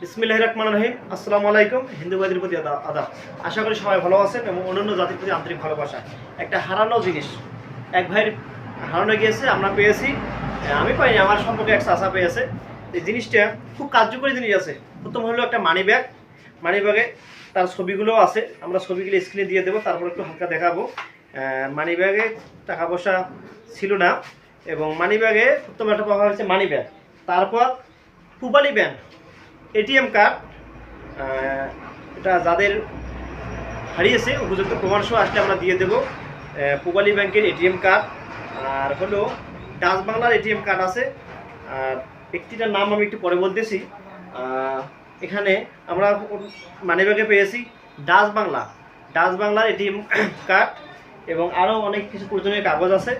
বিসমিল্লাহির রহমানির রহিম। আসসালামু আলাইকুম। হিন্দু ভাইদের প্রতি আদাব। আশা করি সবাই ভালো আছেন এবং অন্যান্য জাতির প্রতি আন্তরিক ভালোবাসা। একটা হারানো জিনিস এক ভাইয়ের হারানো গিয়েছে, আমরা পেয়েছি। আমি পাইনি, আমার সম্পর্কে এক চাচা পেয়েছে। এই জিনিসটা খুব কার্যকরী জিনিস আছে। প্রথম হলো একটা মানি ব্যাগ। মানি ব্যাগে তার ছবিগুলো আছে, আমরা ছবিগুলো স্ক্রিনে দিয়ে দেবো, তারপর একটু হালকা দেখাবো। মানি ব্যাগে টাকা পয়সা ছিল না এবং মানি ব্যাগে প্রথম একটা পাওয়া হয়েছে মানি ব্যাগ। তারপর পুবালি ব্যাংক এটিএম কার্ড, এটা যাদের হারিয়েছে উপযুক্ত প্রমাণ সহ আসলে আমরা দিয়ে দেবো। পুবালি ব্যাংকের এটিএম কার্ড, আর হলো ডাচ বাংলার এটিএম কার্ড আছে। আর ব্যক্তিটার নাম আমি একটু পরে বলতেছি। এখানে আমরা মানিব্যাগে পেয়েছি ডাচ বাংলার এটিএম কার্ড এবং আরও অনেক কিছু প্রয়োজনীয় কাগজ আছে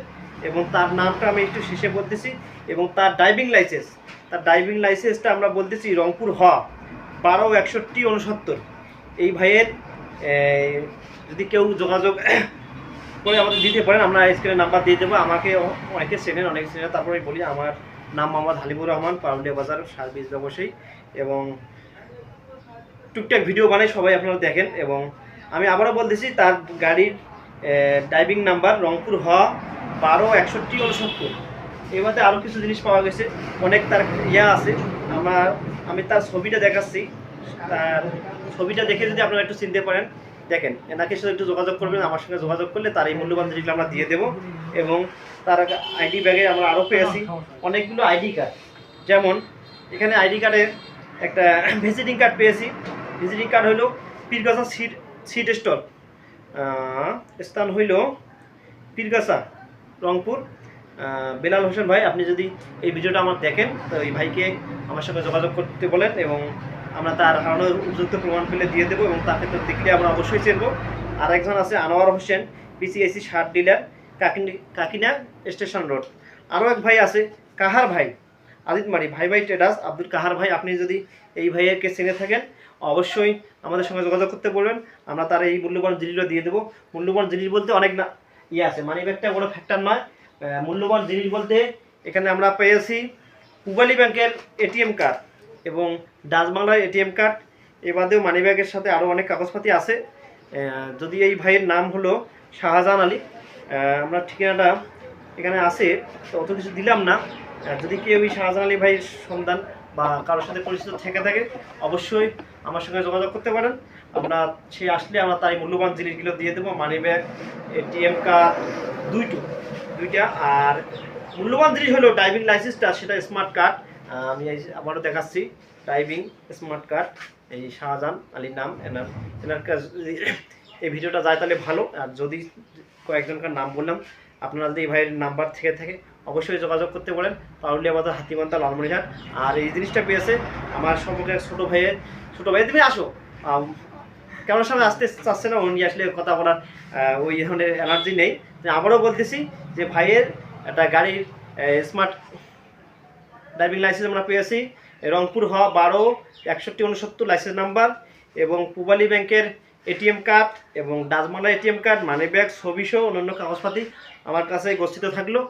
এবং তার নামটা আমি একটু শেষে বলতেছি। এবং তার ড্রাইভিং লাইসেন্সটা আমরা বলতেছি রংপুর হ 126169। এই ভাইয়ের যদি কেউ যোগাযোগ করে আমাদের দিতে পারেন, আমরা স্ক্রিনে নাম্বার দিয়ে দেবো। আমাকে অনেকে চেনেন, তারপরে বলি আমার নাম মোহাম্মদ হালিমুর রহমান, পারুলিয়া বাজার সার্ভিস ব্যবসায়ী এবং টুকটাক ভিডিও বানাই, সবাই আপনারা দেখেন। এবং আমি আবারও বলতেছি তার গাড়ির ড্রাইভিং নাম্বার রংপুর হ 126169। এর মধ্যে আরও কিছু জিনিস পাওয়া গেছে, অনেক তার আছে। আমি তার ছবিটা দেখাচ্ছি। তার ছবিটা দেখে যদি আপনারা একটু চিনতে পারেন, দেখেন এনাকে সাথে একটু যোগাযোগ করবেন। আমার সঙ্গে যোগাযোগ করলে তার এই মূল্যবান জিনিসগুলো আমরা দিয়ে দেবো। এবং তার আইডি ব্যাগে আমরা আরও পেয়েছি অনেকগুলো আইডি কার্ড। যেমন এখানে আইডি কার্ডের একটা ভিজিটিং কার্ড পেয়েছি। ভিজিটিং কার্ড হইল পীরগাছা সিট স্টল, স্থান হইল পীরগাছা, রংপুর। বেলাল হোসেন ভাই, আপনি যদি এই ভিডিওটা আমার দেখেন তো এই ভাইকে আমার সঙ্গে যোগাযোগ করতে বলেন এবং আমরা তার হারানোর উপযুক্ত প্রমাণ পেলে দিয়ে দেবো এবং তাকে তো দেখলে আমরা অবশ্যই চিনব। আর একজন আছে Anwar Hossain, P C I C shirt dealer, Kakina station road. আরও এক ভাই আছে কাহার ভাই, আদিতমারি ভাই ট্রেডার্স, আব্দুল কাহার ভাই। আপনি যদি এই ভাইয়েরকে চিনে থাকেন অবশ্যই আমাদের সঙ্গে যোগাযোগ করতে বলবেন, আমরা তার এই মূল্যবান জিনিসগুলো দিয়ে দেবো। মূল্যবান জিনিস বলতে অনেক না আছে, মানি ব্যাগটা কোনো ফ্যাক্টর নয়। মূল্যবান জিনিস বলতে এখানে আমরা পেয়েছি পুবালি ব্যাংকের এটিএম কার্ড এবং ডাচ বাংলার এটিএম কার্ড। এ বাদেও মানি ব্যাগের সাথে আরও অনেক কাগজপাতি আছে। যদি এই ভাইয়ের নাম হলো শাহজাহান আলী, আমরা ঠিকানাটা এখানে আছে তো অত কিছু দিলাম না। যদি কেউ এই শাহজাহান আলী ভাইয়ের সন্ধান বা কারোর সাথে পরিচিত থেকে থাকে অবশ্যই আমার সঙ্গে যোগাযোগ করতে পারেন। আমরা সে আসলে আমরা তার এই মূল্যবান জিনিসগুলো দিয়ে দেবো, মানি ব্যাগ, এটিএম কার্ড দুইটা। আর মূল্যবান জিনিস হলো ড্রাইভিং লাইসেন্সটা, সেটা স্মার্ট কার্ড। আমি আবারও দেখাচ্ছি ড্রাইভিং স্মার্ট কার্ড, এই শাহজাহান আলীর নাম। এনার কাছে এই ভিডিওটা যায় তাহলে ভালো। আর যদি কয়েকজনকার নাম বললাম, আপনারা যদি এই ভাইয়ের নাম্বার থেকে থাকে অবশ্যই যোগাযোগ করতে বলেন। পারুলিয়া বাজার, হাতিমান্তা, লালমনিরহাট। আর এই জিনিসটা পেয়েছে আমার সম্পর্কে ছোটো ভাইয়ের তুমি আসো, কেমন সামনে আসতে চাচ্ছে না, উনি আসলে কথা বলার ওই ধরনের এনার্জি নেই। আবারও বলতেছি যে ভাইয়ের একটা গাড়ির স্মার্ট ড্রাইভিং লাইসেন্স আমরা পেয়েছি রংপুর হ 126169 লাইসেন্স নাম্বার এবং পুবালি ব্যাংকের এটিএম কার্ড এবং ডাচমালা এটিএম কার্ড, মানি ব্যাগ, ছবিসহ অন্যান্য কাগজপাতি আমার কাছে গচ্ছিত থাকলো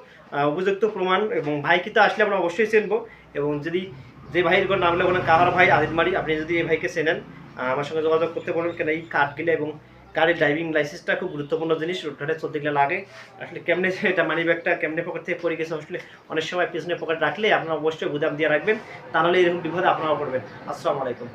উপযুক্ত প্রমাণ। এবং ভাইকে তো আসলে আমরা অবশ্যই চিনবো। এবং যদি যে ভাইয়ের নাম হলে ওনার কাহার ভাই আদিতমারি, আপনি যদি এই ভাইকে চেনেন আমার সঙ্গে যোগাযোগ করতে বলেন। কেন এই কার্ডগুলো এবং গাড়ির ড্রাইভিং লাইসেন্সটা খুব গুরুত্বপূর্ণ জিনিস, রোডঘাটে চলতে গেলে লাগে। আসলে কেমনে এটা মানি ব্যাগটা কেমনে পকেট থেকে পড়ে গেছে, আসলে অনেক সময় পিছনে পকেট রাখলে আপনারা অবশ্যই গুদাম দিয়ে রাখবেন, তাহলে এরকম বিপদে আপনারা পড়বেন। আসসালামু আলাইকুম।